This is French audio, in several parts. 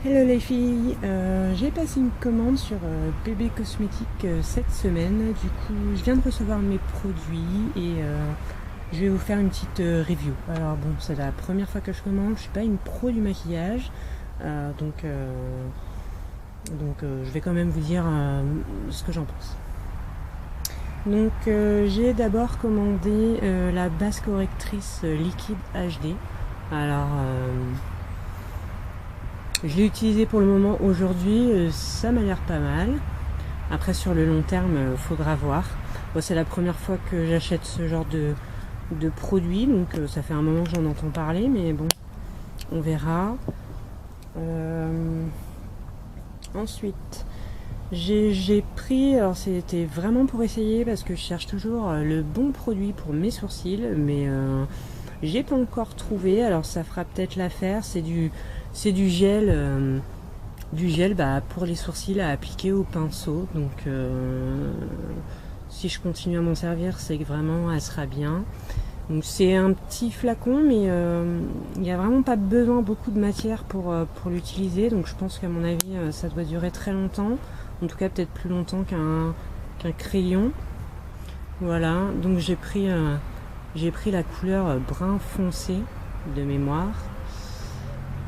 Hello les filles, j'ai passé une commande sur Bébé Cosmétique cette semaine. Du coup, je viens de recevoir mes produits et je vais vous faire une petite review. Alors bon, c'est la première fois que je commande, je suis pas une pro du maquillage, donc je vais quand même vous dire ce que j'en pense. Donc j'ai d'abord commandé la base correctrice liquide HD. Alors je l'ai utilisé pour le moment aujourd'hui, ça m'a l'air pas mal. Après sur le long terme, faudra voir. Bon, c'est la première fois que j'achète ce genre de produit, donc ça fait un moment que j'en entends parler, mais bon, on verra. Ensuite, j'ai pris, alors c'était vraiment pour essayer parce que je cherche toujours le bon produit pour mes sourcils, mais j'ai pas encore trouvé. Alors ça fera peut-être l'affaire. C'est du gel pour les sourcils à appliquer au pinceau. Donc si je continue à m'en servir, c'est que vraiment elle sera bien. Donc c'est un petit flacon, mais il n'y a vraiment pas besoin beaucoup de matière pour l'utiliser. Donc je pense qu'à mon avis ça doit durer très longtemps. En tout cas peut-être plus longtemps qu'un crayon. Voilà, donc j'ai pris la couleur brun foncé de mémoire.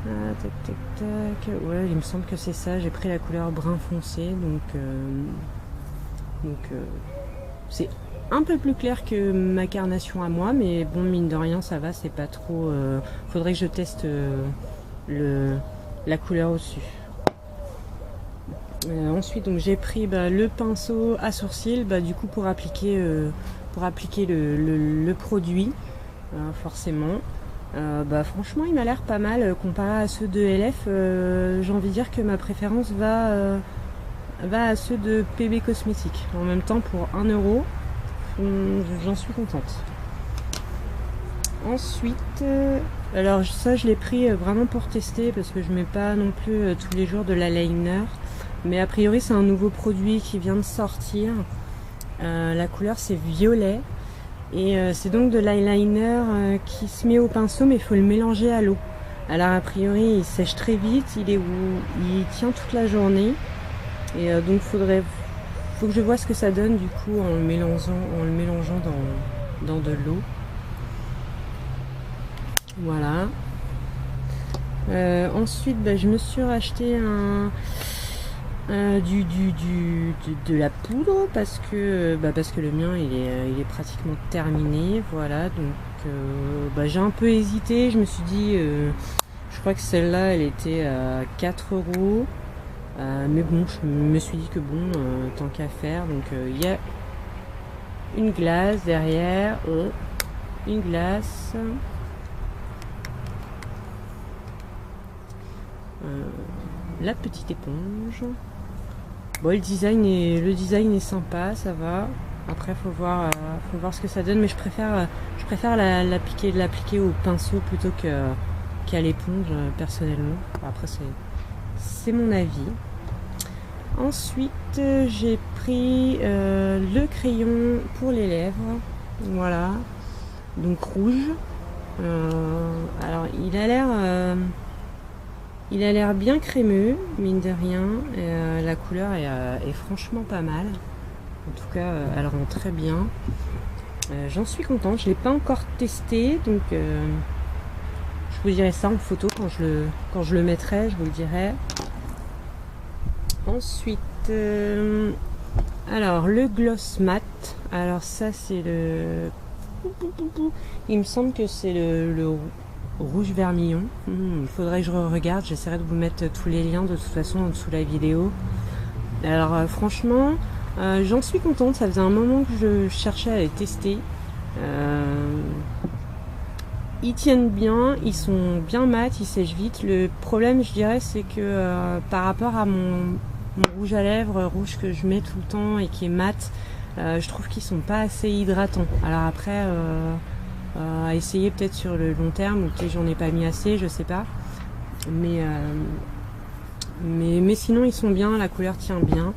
Tac tac tac. Ouais, il me semble que c'est ça. J'ai pris la couleur brun foncé, donc c'est un peu plus clair que ma carnation à moi, mais bon, mine de rien ça va, c'est pas trop. Faudrait que je teste la couleur au-dessus. Ensuite, donc j'ai pris le pinceau à sourcils, du coup pour appliquer le produit, forcément. Franchement, il m'a l'air pas mal comparé à ceux de LF. J'ai envie de dire que ma préférence va à ceux de PB Cosmétique. En même temps, pour 1 €, j'en suis contente. Ensuite, alors ça je l'ai pris vraiment pour tester parce que je mets pas non plus tous les jours de l'eyeliner. Mais a priori c'est un nouveau produit qui vient de sortir. La couleur c'est violet. Et c'est donc de l'eyeliner qui se met au pinceau, mais il faut le mélanger à l'eau. Alors a priori il sèche très vite, il tient toute la journée. Et donc faut que je vois ce que ça donne du coup en le mélangeant dans de l'eau. Voilà. Ensuite je me suis racheté de la poudre parce que le mien il est pratiquement terminé. Voilà, donc j'ai un peu hésité. Je me suis dit je crois que celle-là elle était à 4 €, mais bon, je me suis dit que bon, tant qu'à faire. Donc il y a une glace derrière, une glace, la petite éponge. Bon, le design est sympa, ça va. Après faut voir ce que ça donne, mais je préfère l'appliquer au pinceau plutôt qu'à l'éponge personnellement. Après c'est mon avis. Ensuite j'ai pris le crayon pour les lèvres. Voilà, donc rouge. Alors il a l'air bien crémeux, mine de rien. La couleur est franchement pas mal. En tout cas, elle rend très bien. J'en suis contente. Je ne l'ai pas encore testé, donc je vous dirai ça en photo quand je le mettrai. Je vous le dirai. Ensuite, alors le gloss mat. Alors ça c'est il me semble que c'est le rouge vermillon. Il faudrait que je regarde. J'essaierai de vous mettre tous les liens de toute façon en dessous de la vidéo. Alors franchement j'en suis contente. Ça faisait un moment que je cherchais à les tester. Ils tiennent bien, ils sont bien mat, ils sèchent vite. Le problème je dirais c'est que par rapport à mon rouge à lèvres, rouge que je mets tout le temps et qui est mat, je trouve qu'ils sont pas assez hydratants. Alors après à essayer peut-être sur le long terme, ou peut-être j'en ai pas mis assez, je sais pas, mais sinon ils sont bien, la couleur tient bien.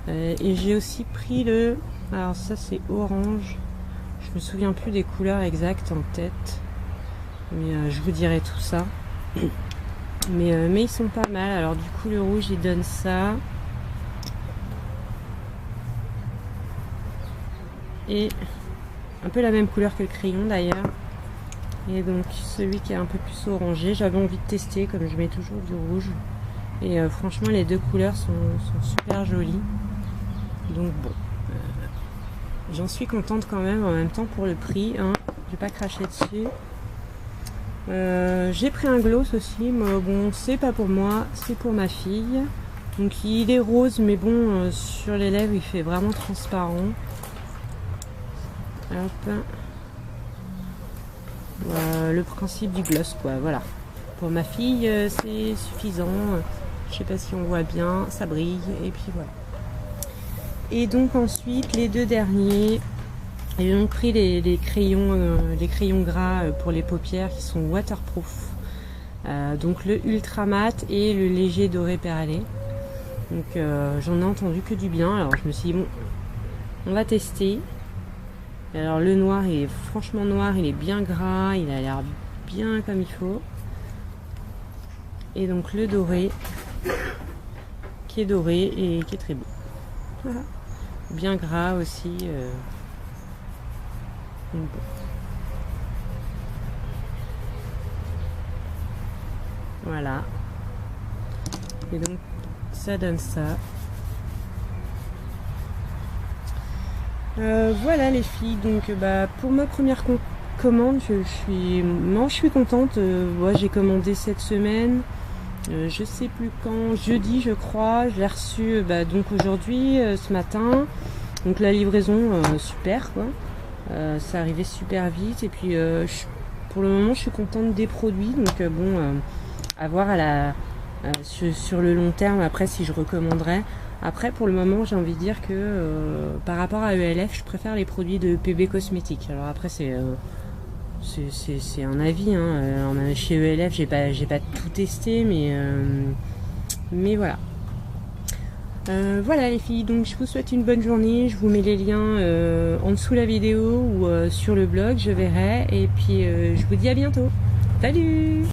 Et j'ai aussi pris alors ça c'est orange, je me souviens plus des couleurs exactes en tête, mais je vous dirai tout ça. mais ils sont pas mal. Alors du coup le rouge il donne ça. Et un peu la même couleur que le crayon d'ailleurs. Et donc celui qui est un peu plus orangé, j'avais envie de tester comme je mets toujours du rouge. Et franchement les deux couleurs sont super jolies. Donc bon, j'en suis contente quand même en même temps pour le prix. Hein. Je vais pas cracher dessus. J'ai pris un gloss aussi, mais bon c'est pas pour moi, c'est pour ma fille. Donc il est rose mais bon sur les lèvres il fait vraiment transparent. Hop. Le principe du gloss quoi, voilà. Pour ma fille c'est suffisant. Je sais pas si on voit bien, ça brille et puis voilà. Et donc ensuite les deux derniers, j'ai donc pris les crayons gras pour les paupières qui sont waterproof. Donc le ultra mat et le léger doré perlé. Donc j'en ai entendu que du bien. Alors je me suis dit bon, on va tester. Et alors le noir il est franchement noir, il est bien gras, il a l'air bien comme il faut. Et donc le doré qui est doré et qui est très beau. Voilà. Bien gras aussi. Donc bon. Voilà. Et donc ça donne ça. Voilà les filles, donc pour ma première commande, je suis contente. Ouais, j'ai commandé cette semaine, je sais plus quand, jeudi je crois, je l'ai reçu donc aujourd'hui, ce matin. Donc la livraison super quoi, ça arrivait super vite et puis pour le moment je suis contente des produits. Donc bon, à voir sur le long terme après si je recommanderais. Après, pour le moment, j'ai envie de dire que par rapport à ELF, je préfère les produits de PB Cosmétiques. Alors après, c'est un avis. Hein. Chez ELF, j'ai pas tout testé, mais voilà. Voilà les filles, donc je vous souhaite une bonne journée. Je vous mets les liens en dessous de la vidéo ou sur le blog, je verrai. Et puis, je vous dis à bientôt. Salut!